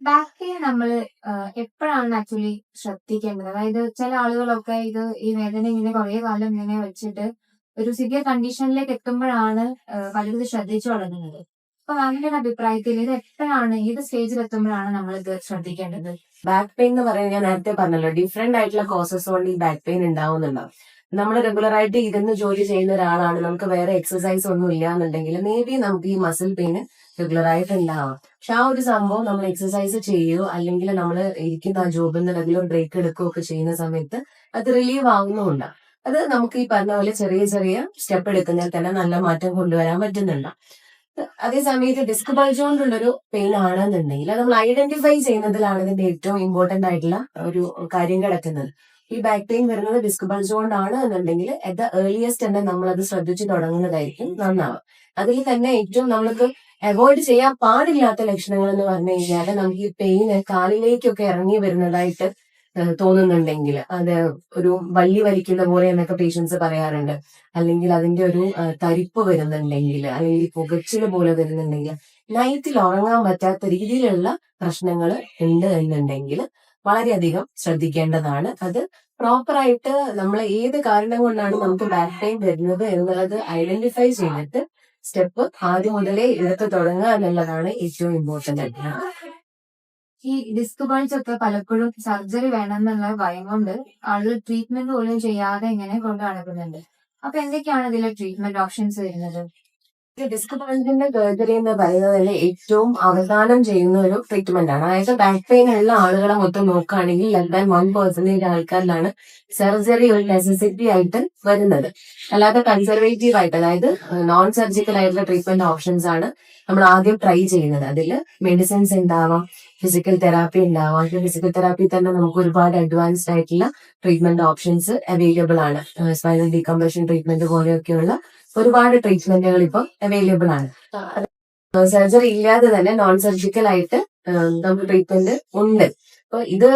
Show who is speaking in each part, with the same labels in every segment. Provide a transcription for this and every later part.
Speaker 1: Back pain നമ്മള് എപ്പോഴാണ് actually ശ്രദ്ധിക്കേണ്ടത്? അതായത് ചില ആളുകളൊക്കെ ഈ വേദന ഇങ്ങനെ കുറേ കാലം ഇങ്ങനെ വെച്ചിട്ട് ഒരു സിവിയർ കണ്ടീഷനിലേക്ക് എത്തുമ്പോഴാണ് പലരും ഇത് ശ്രദ്ധിച്ചു തുടങ്ങുന്നത്. അപ്പൊ മാമിന്റെ ഒരു അഭിപ്രായത്തിൽ ഇത് എപ്പോഴാണ്, ഏത് സ്റ്റേജിൽ എത്തുമ്പോഴാണ് നമ്മളിത് ശ്രദ്ധിക്കേണ്ടത്?
Speaker 2: ബാക്ക് പെയിൻ എന്ന് പറയുന്നത് ഞാൻ നേരത്തെ പറഞ്ഞല്ലോ, ഡിഫറെന്റ് ആയിട്ടുള്ള കോസസ് കൊണ്ട് ഈ ബാക്ക് പെയിൻ ഉണ്ടാവുന്നുണ്ടാവും. നമ്മൾ റെഗുലർ ആയിട്ട് ഇരുന്ന് ജോലി ചെയ്യുന്ന ഒരാളാണ്, നമുക്ക് വേറെ എക്സസൈസ് ഒന്നും ഇല്ല എന്നുണ്ടെങ്കിൽ മേ ബി നമുക്ക് ഈ മസിൽ പെയിൻ റെഗുലർ ആയിട്ട് ഉണ്ടാവാം. പക്ഷെ ആ ഒരു സംഭവം നമ്മൾ എക്സസൈസ് ചെയ്യുകയോ അല്ലെങ്കിൽ നമ്മൾ ഇരിക്കുന്ന ആ ജോബിൽ നിന്ന് റെഗുലർ ബ്രേക്ക് എടുക്കുകയോ ഒക്കെ ചെയ്യുന്ന സമയത്ത് അത് റിലീവ് ആവുന്നുമുണ്ട്. അത് നമുക്ക് ഈ പറഞ്ഞ പോലെ ചെറിയ ചെറിയ സ്റ്റെപ്പ് എടുക്കുന്നതിൽ തന്നെ നല്ല മാറ്റം കൊണ്ടുവരാൻ പറ്റുന്നുണ്ട്. അതേ സമയത്ത് ഡിസ്ക് ബൾജ് കൊണ്ടുള്ളൊരു പെയിൻ ആണെന്നുണ്ടെങ്കിൽ അത് നമ്മൾ ഐഡന്റിഫൈ ചെയ്യുന്നതിലാണ് ഇതിന്റെ ഏറ്റവും ഇമ്പോർട്ടന്റ് ആയിട്ടുള്ള ഒരു കാര്യം കിടക്കുന്നത്. ഈ ബാക്ക് പെയിൻ വരുന്നത് ഡിസ്ക് ബൾജ് കൊണ്ടാണ് എന്നുണ്ടെങ്കിൽ അറ്റ് ദ ഏർലിയസ്റ്റ് തന്നെ നമ്മൾ അത് ശ്രദ്ധിച്ചു തുടങ്ങുന്നതായിരിക്കും നന്നാവുക. അതിൽ തന്നെ ഏറ്റവും നമ്മൾക്ക് അവോയ്ഡ് ചെയ്യാൻ പാടില്ലാത്ത ലക്ഷണങ്ങൾ എന്ന് പറഞ്ഞു കഴിഞ്ഞാൽ, നമുക്ക് ഈ പെയിന് കാലിലേക്കൊക്കെ ഇറങ്ങി വരുന്നതായിട്ട് തോന്നുന്നുണ്ടെങ്കിൽ, അത് ഒരു വള്ളി വലിക്കുന്ന പോലെ എന്നൊക്കെ പേഷ്യൻസ് പറയാറുണ്ട്. അല്ലെങ്കിൽ അതിന്റെ ഒരു തരിപ്പ് വരുന്നുണ്ടെങ്കിൽ, അല്ലെങ്കിൽ പുകച്ചില് പോലെ വരുന്നുണ്ടെങ്കിൽ, നൈറ്റിൽ ഉറങ്ങാൻ പറ്റാത്ത രീതിയിലുള്ള പ്രശ്നങ്ങൾ ഉണ്ട് എന്നുണ്ടെങ്കിൽ വളരെയധികം ശ്രദ്ധിക്കേണ്ടതാണ്. അത് പ്രോപ്പറായിട്ട് നമ്മൾ ഏത് കാരണം കൊണ്ടാണ് നമുക്ക് ബാക്ക് പെയിൻ വരുന്നത് എന്നുള്ളത് ഐഡന്റിഫൈ ചെയ്തിട്ട് സ്റ്റെപ്പ് ആദ്യം മുതലേ എടുത്ത് തുടങ്ങുക എന്നുള്ളതാണ് ഏറ്റവും ഇമ്പോർട്ടന്റ് ആയിട്ടുള്ളത്.
Speaker 1: ഈ ഡിസ്ക് ബൾജ് ഒക്കെ പലപ്പോഴും സർജറി വേണമെന്നുള്ള ഭയം കൊണ്ട് ആളുകൾ ട്രീറ്റ്മെന്റ് പോലും ചെയ്യാതെ ഇങ്ങനെ കൊണ്ട് നടക്കുന്നുണ്ട്. അപ്പൊ എന്തൊക്കെയാണ് ഇതിലെ ട്രീറ്റ്മെന്റ് ഓപ്ഷൻസ് വരുന്നത്?
Speaker 2: ഡിസ്ക് ബൾജിന്റെ സർജറി എന്ന് പറയുന്നത് ഏറ്റവും അവസാനം ചെയ്യുന്ന ഒരു ട്രീറ്റ്മെന്റ് ആണ്. അതായത് ബാക്ക് പെയിൻ ഉള്ള ആളുകളെ മൊത്തം നോക്കുകയാണെങ്കിൽ ലെസ് ദാൻ 1% ആൾക്കാരിലാണ് സർജറി ഒരു നെസസിറ്റി ആയിട്ട് വരുന്നത്. അല്ലാതെ കൺസർവേറ്റീവ് ആയിട്ട്, അതായത് നോൺ സർജിക്കൽ ആയിട്ടുള്ള ട്രീറ്റ്മെന്റ് ഓപ്ഷൻസ് ആണ് നമ്മൾ ആദ്യം ട്രൈ ചെയ്യുന്നത്. അതിൽ മെഡിസിൻസ് ഉണ്ടാവാം, ഫിസിക്കൽ തെറാപ്പി ഉണ്ടാവാം. ഫിസിക്കൽ തെറാപ്പി തന്നെ നമുക്ക് ഒരുപാട് അഡ്വാൻസ്ഡ് ആയിട്ടുള്ള ട്രീറ്റ്മെന്റ് ഓപ്ഷൻസ് അവൈലബിൾ ആണ്. സ്പൈനൽ ഡീകംപ്രഷൻ ട്രീറ്റ്മെന്റ് പോലെയൊക്കെയുള്ള ഒരുപാട് ട്രീറ്റ്മെന്റുകൾ ഇപ്പോൾ അവൈലബിൾ ആണ്. സർജറി ഇല്ലാതെ തന്നെ നോൺ സർജിക്കൽ ആയിട്ട് നമുക്ക് ട്രീറ്റ്മെന്റ് ഉണ്ട്. അപ്പൊ ഇത്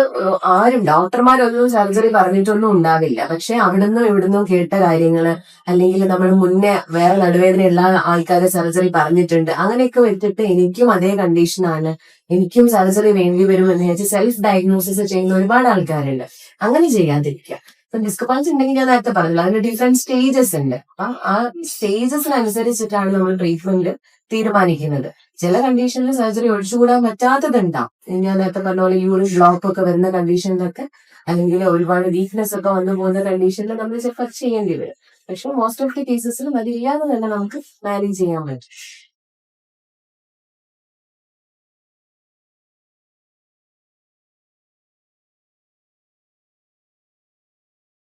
Speaker 2: ആരും ഡോക്ടർമാരൊന്നും സർജറി പറഞ്ഞിട്ടൊന്നും ഉണ്ടാവില്ല. പക്ഷെ അവിടുന്നും ഇവിടുന്നും കേട്ട കാര്യങ്ങള്, അല്ലെങ്കിൽ നമ്മൾ മുന്നേ വേറെ നടുവേദനയുള്ള ആൾക്കാരെ സർജറി പറഞ്ഞിട്ടുണ്ട്, അങ്ങനെയൊക്കെ വെച്ചിട്ട് എനിക്കും അതേ കണ്ടീഷനാണ്, എനിക്കും സർജറി വേണ്ടി വരും എന്ന് വെച്ച് സെൽഫ് ഡയഗ്നോസിസ് ചെയ്യുന്ന ഒരുപാട് ആൾക്കാരുണ്ട്. അങ്ങനെ ചെയ്യാതിരിക്കുക. ഇപ്പൊ ഡിസ്ക് ബൾജ് ഉണ്ടെങ്കിൽ ഞാൻ നേരത്തെ പറഞ്ഞില്ല, അതിന് ഡിഫറെന്റ് സ്റ്റേജസ് ഉണ്ട്. അപ്പൊ ആ സ്റ്റേജസിനനുസരിച്ചിട്ടാണ് നമ്മൾ ട്രീറ്റ്മെന്റ് തീരുമാനിക്കുന്നത്. ചില കണ്ടീഷനിൽ സർജറി ഒഴിച്ചുകൂടാൻ പറ്റാത്തതുണ്ടാവും. ഞാൻ നേരത്തെ പറഞ്ഞ പോലെ യൂറിൻ ബ്ലോക്ക് ഒക്കെ വരുന്ന കണ്ടീഷനിലൊക്കെ, അല്ലെങ്കിൽ ഒരുപാട് വീക്ക്നെസ് ഒക്കെ വന്നു പോകുന്ന കണ്ടീഷനിൽ നമ്മൾ ചിലപ്പോൾ ചെയ്യേണ്ടി വരും. പക്ഷെ മോസ്റ്റ് ഓഫ് ദി കേസസിലും അതില്ലാതെ തന്നെ നമുക്ക് മാനേജ് ചെയ്യാൻ പറ്റും.